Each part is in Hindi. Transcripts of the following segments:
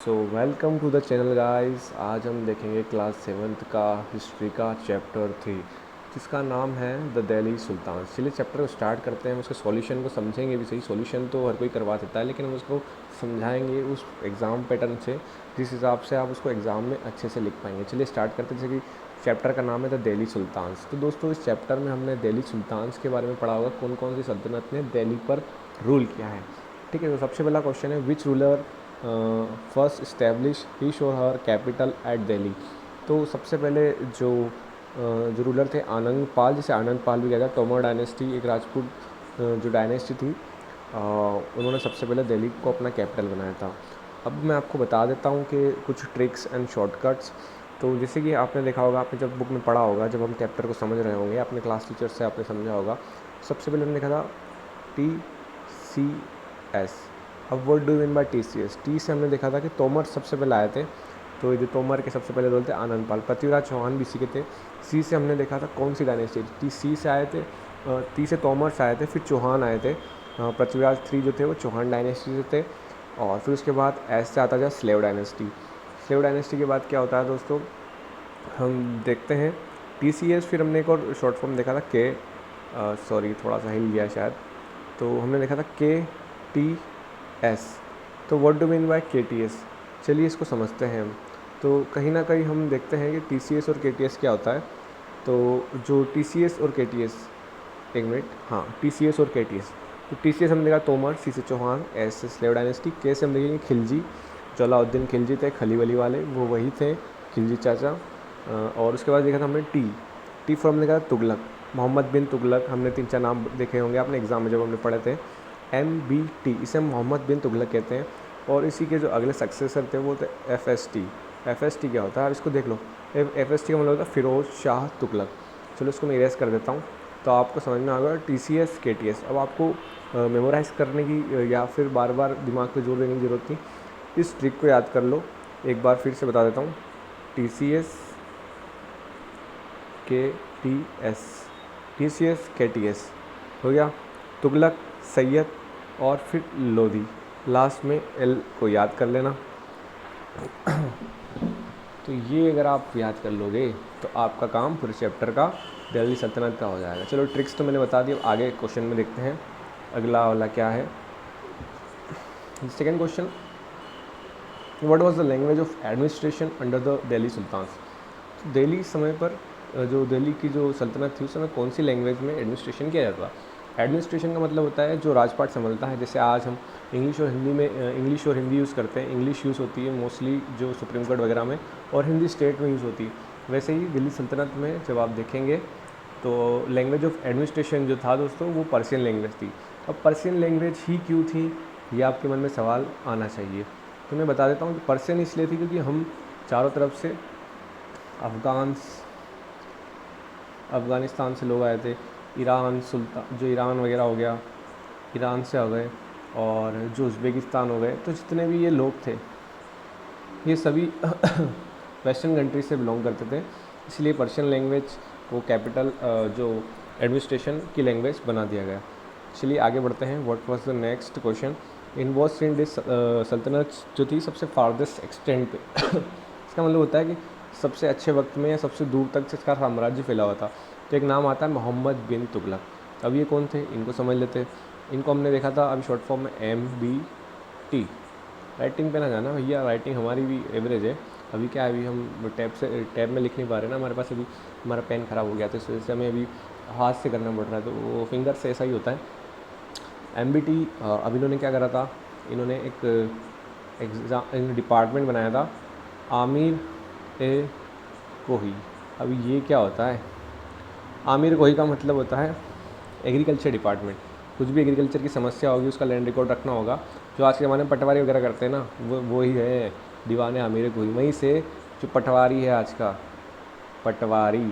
So welcome to the channel guys. आज हम देखेंगे क्लास 7th का हिस्ट्री का चैप्टर 3 जिसका नाम है द दिल्ली सुल्तान्स। चलिए चैप्टर को स्टार्ट करते हैं। उसके सॉल्यूशन को समझेंगे भी सही। सॉल्यूशन तो हर कोई करवा देता है, लेकिन हम उसको समझाएंगे उस एग्ज़ाम पैटर्न से जिस हिसाब से आप उसको एग्ज़ाम में अच्छे से लिख पाएंगे। चलिए स्टार्ट करते हैं। जैसे कि चैप्टर का नाम है द दिल्ली सुल्तान्स। तो दोस्तों इस चैप्टर में हमने दिल्ली सुल्तान्स के बारे में पढ़ा होगा, कौन कौन सी सल्तनत ने दिल्ली पर रूल किया है। ठीक है, तो सबसे पहला क्वेश्चन है which ruler first establish his और हर कैपिटल एट दिल्ली। तो सबसे पहले जो रूलर थे आनंद पाल, जिसे आनंद पाल भी कहता है। तोमर डायनेस्टी एक राजपूत जो डायनेस्टी थी, उन्होंने सबसे पहले दिल्ली को अपना कैपिटल बनाया था। अब मैं आपको बता देता हूँ कि कुछ ट्रिक्स एंड शॉर्टकट्स। तो जैसे कि आपने देखा होगा, आपने जब बुक में पढ़ा होगा, जब हम चैप्टर को समझ रहे होंगे, अपने क्लास टीचर से आपने समझा होगा। सबसे पहले हमने देखा था TCS। अब word do mean by TCS। T से हमने देखा था कि तोमर सबसे पहले आए थे, तो ये जो तोमर के सबसे पहले रोल थे आनंद पाल। पृथ्वीराज चौहान भी इसी के थे। सी से हमने देखा था कौन सी डायनेस्टी थी। सी से आए थे, टी से तोमर से आए थे, फिर चौहान आए थे। पृथ्वीराज 3 जो थे वो चौहान डायनेस्टी से थे। और फिर उसके बाद एस से आता था स्लेव डायनेस्टी। स्लेव डायनेस्टी के बाद क्या होता है दोस्तों, हम देखते हैं TCS। फिर हमने एक और शॉर्ट फॉर्म देखा था के, सॉरी थोड़ा सा हिल गया शायद, तो हमने देखा था KTS। तो what do mean by KTS, चलिए इसको समझते हैं हम। तो कहीं ना कहीं हम देखते हैं कि TCS और KTS क्या होता है। तो जो TCS और KTS, एक मिनट, हाँ TCS और KTS। तो TCS हमने देखा तोमर, सी से चौहान, एस से स्लेव डायनेस्टी, के से हम देखेंगे खिलजी, जो अलाउद्दीन खिलजी थे, खली वली वाले, वो वही थे खिलजी चाचा। और उसके बाद देखा था हमने टी फॉर हमने देखा तुगलक, मोहम्मद बिन तुगलक। हमने 3-4 नाम देखे होंगे आपने एग्ज़ाम में जब हमने पढ़े थे। MBT, इसे हम मोहम्मद बिन तुगलक कहते हैं। और इसी के जो अगले सक्सेसर थे वो थे FST। FST क्या होता है, अब इसको देख लो। FST का मतलब होता है फिरोज शाह तुगलक। चलो इसको मैं इरेज कर देता हूँ, तो आपको समझ में आ गया TCS KTS। अब आपको मेमोराइज़ करने की या फिर बार बार दिमाग पे जोर देने की ज़रूरत नहीं, इस ट्रिक को याद कर लो। एक बार फिर से बता देता हूँ, TCS KTS हो गया। तुगलक, सैयद और फिर लोधी, लास्ट में L को याद कर लेना। तो ये अगर आप याद कर लोगे तो आपका काम पूरे चैप्टर का दिल्ली सल्तनत का हो जाएगा। चलो ट्रिक्स तो मैंने बता दी, अब आगे क्वेश्चन में देखते हैं अगला वाला क्या है। Second question, what was the language of administration under the Delhi sultans. तो दिल्ली समय पर जो दिल्ली की जो सल्तनत थी उस समय कौन सी लैंग्वेज में एडमिनिस्ट्रेशन किया जाता था। एडमिनिस्ट्रेशन का मतलब होता है जो राजपाट संभलता है। जैसे आज हम इंग्लिश और हिंदी में इंग्लिश और हिंदी यूज़ करते हैं। इंग्लिश यूज़ होती है मोस्टली जो सुप्रीम कोर्ट वगैरह में, और हिंदी स्टेट में यूज़ होती है। वैसे ही दिल्ली सल्तनत में जब आप देखेंगे तो लैंग्वेज ऑफ एडमिनिस्ट्रेशन जो था दोस्तों वो पर्शियन लैंग्वेज थी। अब पर्शियन लैंग्वेज ही क्यों थी, ये आपके मन में सवाल आना चाहिए। तो मैं बता देता हूँ कि पर्शियन इसलिए थी क्योंकि हम चारों तरफ से अफ़गानिस्तान से लोग आए थे। ईरान, सुल्तान जो ईरान वगैरह हो गया, ईरान से हो गए, और जो उज़्बेकिस्तान हो गए, तो जितने भी ये लोग थे ये सभी वेस्टर्न कंट्री से बिलोंग करते थे। इसलिए पर्शियन लैंग्वेज को कैपिटल जो एडमिनिस्ट्रेशन की लैंग्वेज बना दिया गया। चलिए आगे बढ़ते हैं। What was the next question, in was in this सल्तनत जो थी सबसे फारदेस्ट एक्सटेंट पे इसका मतलब होता है कि सबसे अच्छे वक्त में या सबसे दूर तक इसका साम्राज्य फैला हुआ था। तो एक नाम आता है मोहम्मद बिन तुगलक। अब ये कौन थे, इनको समझ लेते हैं। इनको हमने देखा था अभी शॉर्ट फॉर्म में MBT। राइटिंग पे ना जाना भैया, राइटिंग हमारी भी एवरेज है। अभी क्या है, अभी हम टैब में लिख नहीं पा रहे ना, हमारे पास अभी हमारा पेन ख़राब हो गया था, इस वजह से हमें अभी हाथ से करना पड़ रहा है, तो वो फिंगर से ऐसा ही होता है। MBT अब इन्होंने क्या करा था, इन्होंने एक डिपार्टमेंट बनाया था, आमिर ए कोही। अब ये क्या होता है, आमिर कोही का मतलब होता है एग्रीकल्चर डिपार्टमेंट। कुछ भी एग्रीकल्चर की समस्या होगी उसका लैंड रिकॉर्ड रखना होगा। जो आज के ज़माने में पटवारी वगैरह करते हैं ना, वो ही है दीवाने आमिर कोही। वहीं से जो पटवारी है आज का, पटवारी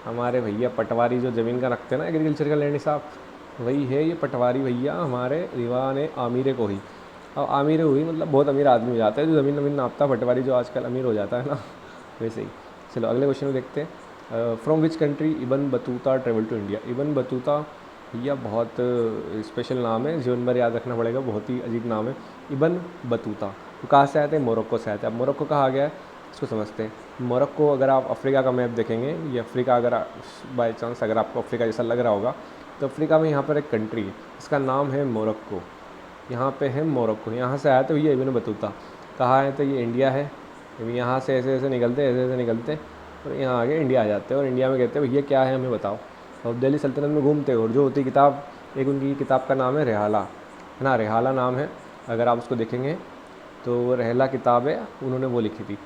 हमारे भैया, पटवारी जो ज़मीन का रखते हैं ना एग्रीकल्चर का लैंड हिसाब, वही है ये पटवारी भैया हमारे दीवाने आमिर कोही। अब आमिर कोही मतलब बहुत अमीर आदमी हो जाता है जो ज़मीन नापता, पटवारी जो आजकल अमीर हो जाता है ना, वैसे ही। चलो अगले क्वेश्चन में देखते हैं। From which country Ibn Battuta travel to India. Ibn Battuta भैया बहुत स्पेशल नाम है, जीवन भर याद रखना पड़ेगा, बहुत ही अजीब नाम है इबन बतूता। तो कहाँ से आए थे? मोरक्को से आए थे। अब मोरक्को कहाँ आ गया है इसको समझते हैं। मोरक्को, अगर आप अफ्रीका का मैप देखेंगे, ये अफ्रीका, अगर बाई चांस अगर आपको अफ्रीका जैसा लग रहा होगा, तो अफ्रीका में यहाँ पर एक कंट्री है, इसका नाम है मोरक्को। यहाँ पे है मोरक्को, यहाँ से आया तो ये इब्न बतूता। कहाँ है? तो ये इंडिया है। यहाँ से ऐसे ऐसे निकलते, ऐसे ऐसे निकलते और यहाँ आगे इंडिया आ जाते हैं, और इंडिया में कहते हैं भैया क्या है हमें बताओ, और दिल्ली सल्तनत में घूमते। और जो होती किताब, एक उनकी किताब का नाम है रिहाला, है ना, रिहाला नाम है, अगर आप उसको देखेंगे तो रिहाला किताब है, उन्होंने वो लिखी थी।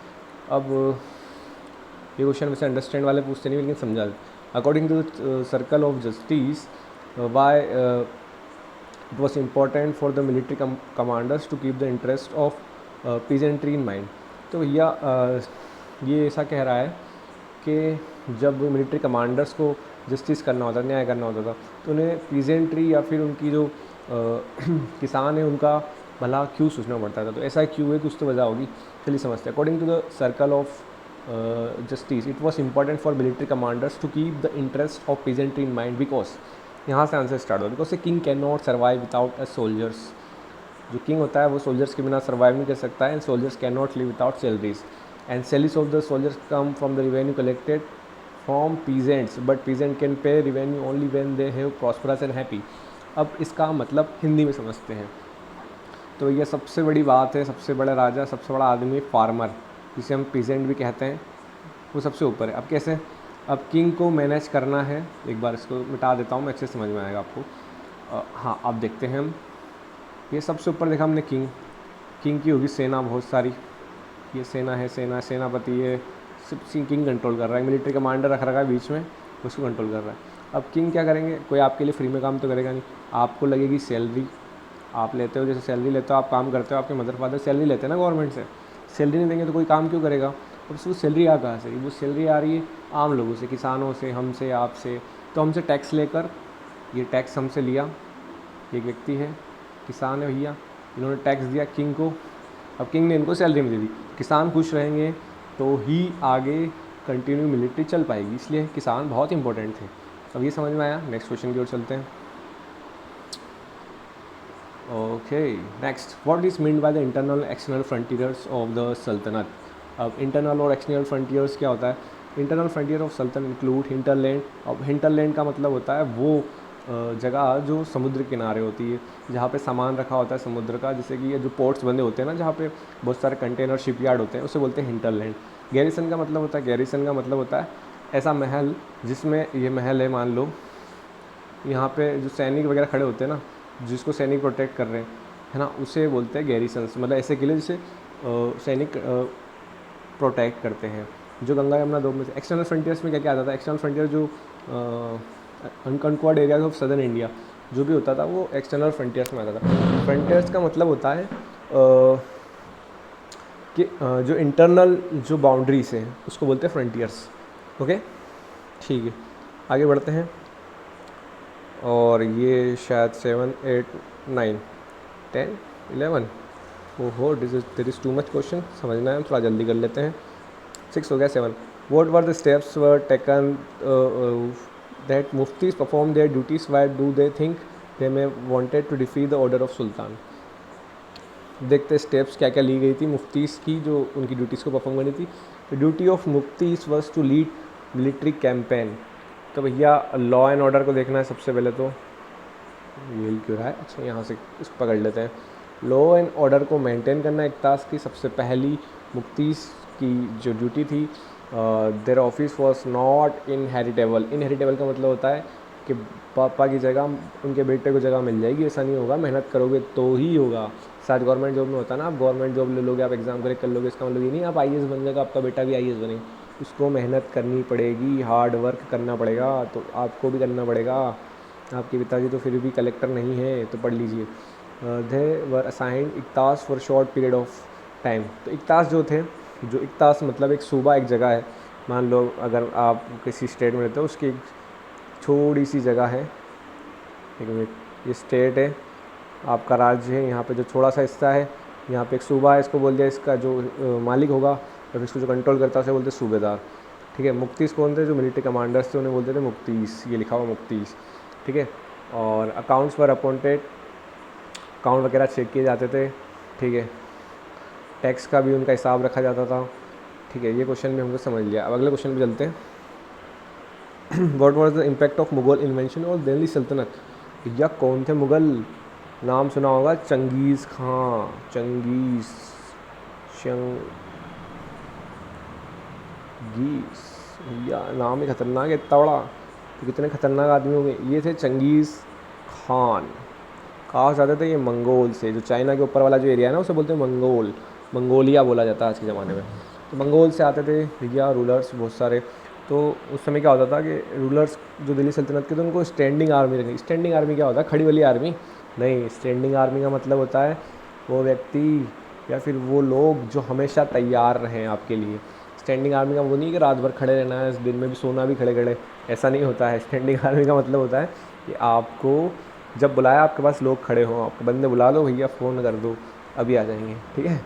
अब ये क्वेश्चन में से अंडरस्टैंड वाले पूछते नहीं, लेकिन समझा देते। According to circle of justice, why it was important for the military commanders to keep the interest of peasantry in mind. तो भैया ये ऐसा कह रहा है कि जब मिलिट्री कमांडर्स को जस्टिस करना होता, न्याय करना होता था, तो उन्हें पीजेंट्री या फिर उनकी जो किसान है उनका भला क्यों सोचना पड़ता था। तो ऐसा क्यों है, कुछ तो वजह होगी, चलिए समझते हैं। According to the circle of justice, it was important for military commanders to keep the interest of peasantry in mind, because यहाँ से आंसर स्टार्ट होगा। Because a king can not survive without a soldiers. जो किंग होता है वो सोल्जर्स के बिना सर्वाइव नहीं कर सकता है, and soldiers can not live without salaries, and salaries of the soldiers come from the revenue collected from peasants, but peasant can pay revenue only when they have prosperous and happy. अब इसका मतलब हिंदी में समझते हैं। तो ये सबसे बड़ी बात है, सबसे बड़ा राजा, सबसे बड़ा आदमी फार्मर, जिसे हम पीजेंट भी कहते हैं, वो सबसे ऊपर है। अब कैसे? अब किंग को मैनेज करना है, एक बार इसको मिटा देता हूँ मैं, अच्छे से समझ में आएगा आपको। हाँ, अब देखते हैं हम, ये सबसे ऊपर देखा हमने किंग, किंग की होगी सेना बहुत सारी, ये सेना है, सेनापति, ये सब किंग कंट्रोल कर रहा है। मिलिट्री कमांडर रख रखा है बीच में, उसको कंट्रोल कर रहा है। अब किंग क्या करेंगे? कोई आपके लिए फ्री में काम तो करेगा नहीं, आपको लगेगी सैलरी, आप लेते हो, जैसे सैलरी लेते हो, आप काम करते हो, आपके मदर फादर सैलरी लेते हैं ना गवर्नमेंट से, सैलरी नहीं देंगे तो कोई काम क्यों करेगा। अब उसको सैलरी आ कहाँ से? वो सैलरी आ रही है आम लोगों से, किसानों से, हमसे, आपसे। तो हमसे टैक्स लेकर, ये टैक्स हमसे लिया, एक व्यक्ति है, किसान है भैया, इन्होंने टैक्स दिया किंग को, अब किंग ने इनको सैलरी में दे दी, किसान खुश रहेंगे तो ही आगे कंटिन्यू मिलिट्री चल पाएगी, इसलिए किसान बहुत इंपॉर्टेंट थे। अब ये समझ में आया, नेक्स्ट क्वेश्चन की ओर चलते हैं। Okay, next, what is mean by the internal external frontiers of the सल्तनत। अब इंटरनल और एक्सटर्नल फ्रंटियर्स क्या होता है? इंटरनल फ्रंटियर ऑफ सल्तनत इंक्लूड हिंटरलैंड। अब हिंटरलैंड का मतलब होता है वो जगह जो समुद्र किनारे होती है, जहाँ पे सामान रखा होता है समुद्र का, जैसे कि ये जो पोर्ट्स बंदे होते हैं ना, जहाँ पे बहुत सारे कंटेनर शिपयार्ड होते हैं, उसे बोलते हैं हिंटरलैंड। गैरिसन का मतलब होता है, गैरिसन का मतलब होता है ऐसा महल जिसमें, ये महल है मान लो, यहाँ पे जो सैनिक वगैरह खड़े होते हैं ना, जिसको सैनिक प्रोटेक्ट कर रहे हैं, है ना, उसे बोलते हैं गैरिसन्स। मतलब ऐसे किले जिसे सैनिक प्रोटेक्ट करते हैं, जो गंगा यमुना दो में से। एक्सटर्नल फ्रंटियर्स में क्या क्या आता था? एक्सटर्नल फ्रंटियर जो अनकंक्वर्ड एरियाज ऑफ सदर्न इंडिया जो भी होता था, वो एक्सटर्नल फ्रंटियर्स में आता था। फ्रंटियर्स का मतलब होता है कि जो इंटरनल जो बाउंड्रीज हैं उसको बोलते हैं फ्रंटियर्स। ओके, ठीक है, आगे बढ़ते हैं। और ये शायद 7, 8, 9, 10, 11, ओहो, there is too much question, समझना है, थोड़ा जल्दी कर लेते हैं। 6 हो गया, 7। What were the steps were taken that मुफ्तीज perform their duties, why do they think they may wanted to defeat the order of सुल्तान। देखते स्टेप्स क्या क्या ली गई थी मुफ्तीस की, जो उनकी ड्यूटीज़ को परफॉर्म करनी थी। द ड्यूटी ऑफ मुफ्तीस was to lead military campaign. तो भैया लॉ एंड ऑर्डर को देखना है सबसे पहले, तो ये क्यों रहा है, अच्छा यहाँ से इसको पकड़ लेते हैं। लॉ एंड ऑर्डर को मेंटेन करना एक टास्क की सबसे पहली मुफ्तीस की जो ड्यूटी थी। Their office was not inheritable. Inheritable का मतलब होता है कि पापा की जगह उनके बेटे को जगह मिल जाएगी, ऐसा नहीं होगा, मेहनत करोगे तो ही होगा। शायद गवर्नमेंट जॉब में होता है ना, आप गवर्नमेंट जॉब ले लोगे, आप एग्जाम क्रैक कर लोगे, इसका मतलब ये नहीं आप आईएएस बन जाएगा, आपका बेटा भी आईएएस बनेगा। उसको मेहनत करनी पड़ेगी, हार्ड वर्क करना पड़ेगा, तो आपको भी करना पड़ेगा। आपके पिताजी तो फिर भी कलेक्टर नहीं है, तो पढ़ लीजिए। दे वर असाइंड इक्तास for short period of time. तो इक्तास जो थे, जो इक्तास मतलब एक सूबा, एक जगह है, मान लो अगर आप किसी स्टेट में रहते हो, उसकी एक छोटी सी जगह है, एक मिनट, ये स्टेट है, आपका राज्य है, यहाँ पे जो थोड़ा सा हिस्सा है, यहाँ पे एक सूबा है, इसको बोल दिया, इसका जो मालिक होगा या फिर इसको जो कंट्रोल करता है उसे बोलते हैं सूबेदार। ठीक है, मुफ्तीस कौन थे? जो मिलिट्री कमांडर्स थे उन्हें बोलते थे मुफ्तीस, ये लिखा हुआ मुफ्तीस। ठीक है, और अकाउंट्स पर अपॉइंटेड, अकाउंट वगैरह चेक किए जाते थे। ठीक है, टैक्स का भी उनका हिसाब रखा जाता था। ठीक है, ये क्वेश्चन भी हमको समझ लिया। अब अगले क्वेश्चन पे चलते हैं। What was the impact of Mughal invention और दिल्ली सल्तनत? या कौन थे मुगल? नाम सुना होगा, चंगेज़ खां, चंगीज़, या नाम ही खतरनाक है, इतना बड़ा तो कितने खतरनाक आदमी होंगे। ये थे चंगेज़ खान। कहा जाते थे ये मंगोल से, जो चाइना के ऊपर वाला जो एरिया है ना उसे बोलते हैं मंगोल, मंगोलिया बोला जाता है आज के ज़माने में। तो मंगोल से आते थे भैया रूलर्स बहुत सारे। तो उस समय क्या होता था कि रूलर्स जो दिल्ली सल्तनत के थे उनको स्टैंडिंग आर्मी रखनी। स्टैंडिंग आर्मी क्या होता है? खड़ी वाली आर्मी नहीं। स्टैंडिंग आर्मी का मतलब होता है वो व्यक्ति या फिर वो लोग जो हमेशा तैयार रहें आपके लिए। स्टैंडिंग आर्मी का वो नहीं कि रात भर खड़े रहना है, दिन में भी सोना भी खड़े खड़े, ऐसा नहीं होता है। स्टैंडिंग आर्मी का मतलब होता है कि आपको जब बुलाया आपके पास लोग खड़े हों, आपके बंदे बुला लो भैया, फ़ोन कर दो, अभी आ जाएंगे। ठीक है।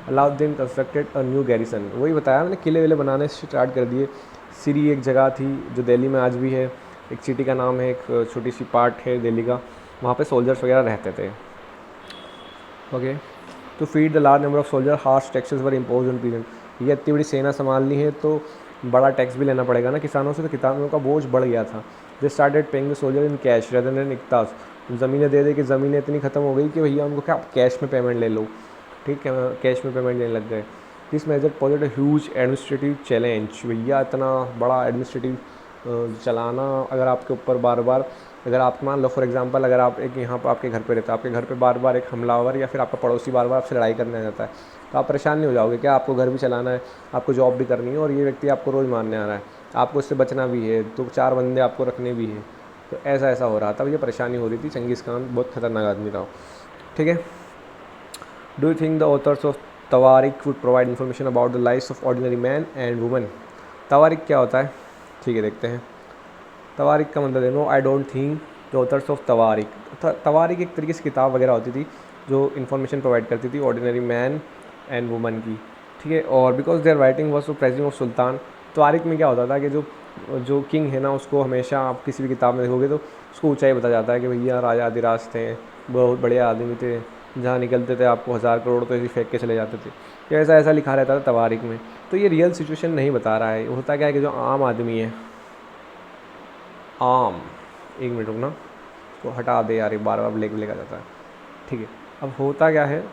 Alauddin constructed a new garrison, वही बताया मैंने, किले विले बनाने स्टार्ट कर दिए। सिरी एक जगह थी जो दिल्ली में आज भी है, एक सिटी का नाम है, एक छोटी सी पार्ट है दिल्ली का, वहाँ पे सोल्जर्स वगैरह रहते थे। Okay. To feed the large number of soldier harsh taxes were impose on peasant. ये इतनी बड़ी सेना संभालनी है तो बड़ा टैक्स भी लेना पड़ेगा ना किसानों से, तो किसानों का बोझ बढ़ गया था। They started paying the soldier in cash rather than इक्तास। ज़मीनें दे दे कि ज़मीनें इतनी ख़त्म हो गई कि भैया उनको क्या कैश में पेमेंट ले लो। ठीक है, कैश में पेमेंट लेने लग गए। This major posit a huge administrative challenge. भैया इतना बड़ा एडमिनिस्ट्रेटिव चलाना अगर आपके ऊपर बार बार, अगर आप मान लो फॉर एग्जांपल, अगर आप एक यहाँ पर आपके घर पे रहता है, आपके घर पे बार बार एक हमलावर या फिर आपका पड़ोसी बार बार आपसे लड़ाई करने आ जाता है, तो आप परेशान नहीं हो जाओगे क्या? आपको घर भी चलाना है, आपको जॉब भी करनी है और ये व्यक्ति आपको रोज़ मारने आ रहा है, आपको इससे बचना भी है, तो 4 बंदे आपको रखने भी है। तो ऐसा ऐसा हो रहा था, ये परेशानी हो रही थी। चंगेज़ खान बहुत खतरनाक आदमी था। ठीक है। Do you think the authors of तवारिक would provide information about the life of ordinary man and woman? तवारिक क्या होता है? ठीक है, देखते हैं। तवारिक का मतलब है no I don't think the authors of तवारिक। तवारिक एक तरीके से किताब वगैरह होती थी जो इन्फॉर्मेशन प्रोवाइड करती थी ऑर्डिनरी मैन एंड वुमन की। ठीक है। और because their writing was to praising of सुल्तान। तवारिक में क्या होता था कि जो जो किंग है ना, उसको हमेशा आप किसी भी किताब में देखोगे तो उसको ऊंचाई बताया जाता है कि भैया राजा अधिराज थे, बहुत बड़े आदमी थे, जहाँ निकलते थे आपको 1000 करोड़ तो ऐसे फेंक के चले जाते थे। तो ऐसा ऐसा लिखा रहता था तवारिक में। तो ये रियल सिचुएशन नहीं बता रहा है। होता क्या है कि जो आम आदमी है, आम, एक मिनट रुकना, इसको हटा दे यार, ये बार बार ब्लैक ब्लैक आ जाता है। ठीक है। अब होता क्या है,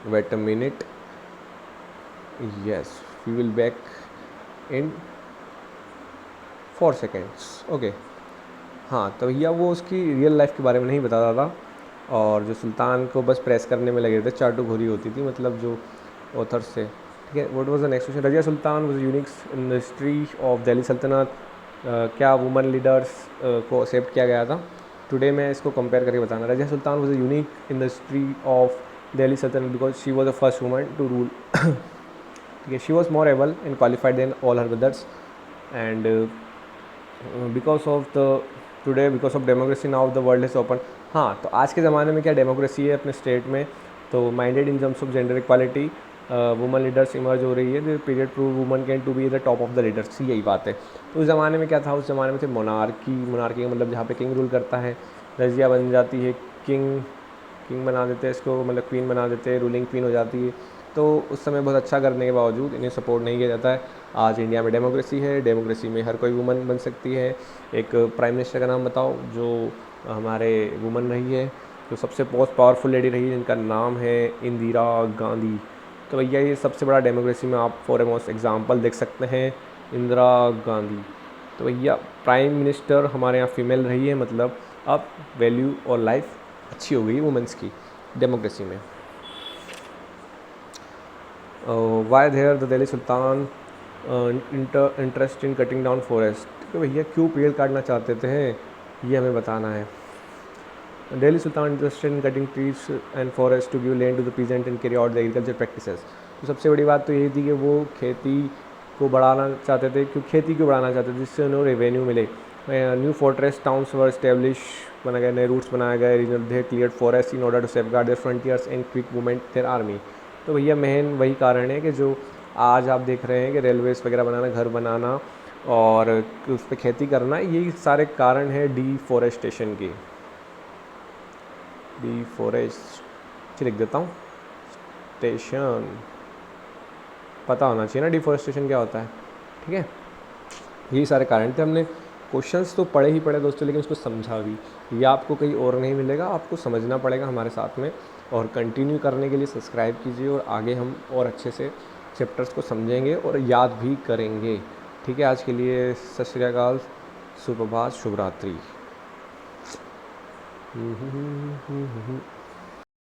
wait a minute, yes we will back in 4 seconds. Okay. हाँ, तो भैया वो उसकी रियल लाइफ के बारे में नहीं बताता था और जो सुल्तान को बस प्रेस करने में लगे थे, चाटुखोरी होती थी मतलब जो ऑथर से। ठीक है। What was the next question? Razia Sultan was unique in the history of Delhi सल्तनत। क्या वुमन लीडर्स को एक्सेप्ट किया गया था? टुडे मैं इसको कंपेयर करके बताना। Razia Sultan was unique in the history of Delhi सल्तनत because she was the first woman to rule. ठीक है। She was more able and qualified than all her brothers and because of the today because of democracy now the world is open. हाँ, तो आज के ज़माने में क्या डेमोक्रेसी है अपने स्टेट में, तो minded in terms of gender equality, women leaders emerge हो रही है। The period prove women can to be the top of the leaders, यही बात है। तो उस ज़माने में क्या था? उस ज़माने में थे मोनार्की। मोनार्की का मतलब जहाँ पे किंग रूल करता है। रजिया बन जाती है किंग, किंग बना देते हैं इसको, मतलब क्वीन बना देते हैं, रूलिंग क्वीन हो जाती है। तो उस समय बहुत अच्छा करने के बावजूद इन्हें सपोर्ट नहीं किया जाता है। आज इंडिया में डेमोक्रेसी है, डेमोक्रेसी में हर कोई वुमन बन सकती है। एक प्राइम मिनिस्टर का नाम बताओ जो हमारे वुमन रही है, जो सबसे मोस्ट पावरफुल लेडी रही है, जिनका नाम है इंदिरा गांधी। तो भैया ये सबसे बड़ा डेमोक्रेसी में आप फॉर मोस्ट एग्जांपल देख सकते हैं, इंदिरा गांधी। तो भैया प्राइम मिनिस्टर हमारे यहाँ फीमेल रही है, मतलब अब वैल्यू और लाइफ अच्छी हो गई वुमेंस की डेमोक्रेसी में। Why there the Delhi sultan interest in cutting down forest? तो भैया क्यों पेड़ काटना चाहते थे, ये हमें बताना है। दिल्ली सुल्तान interested in cutting trees and forest to give land to the peasant and carry out the agriculture practices. तो सबसे बड़ी बात तो यही थी कि वो खेती को बढ़ाना चाहते थे। क्यों खेती को बढ़ाना चाहते थे? जिससे उन्हें रेवेन्यू मिले। New fortress towns were establish, बनाए गए नए रूट्स बनाए गए। Regional they cleared forest in order to safeguard their frontiers and quick movement their army. तो भैया मेन वही कारण है कि जो आज आप देख रहे हैं कि रेलवेज़ वगैरह बनाना, घर बनाना और उस पर खेती करना, यही सारे कारण हैं डिफॉरेस्टेशन के। डिफॉरेस्ट लिख देता हूँ स्टेशन, पता होना चाहिए ना डिफॉरेस्टेशन क्या होता है, ठीक है। यही सारे कारण थे। हमने क्वेश्चंस तो पढ़े ही पढ़े दोस्तों, लेकिन उसको समझा भी। ये आपको कहीं और नहीं मिलेगा, आपको समझना पड़ेगा हमारे साथ में। और कंटिन्यू करने के लिए सब्सक्राइब कीजिए, और आगे हम और अच्छे से चैप्टर्स को समझेंगे और याद भी करेंगे, ठीक है। आज के लिए सत श्री अकाल, सुप्रभात, शुभ रात्रि।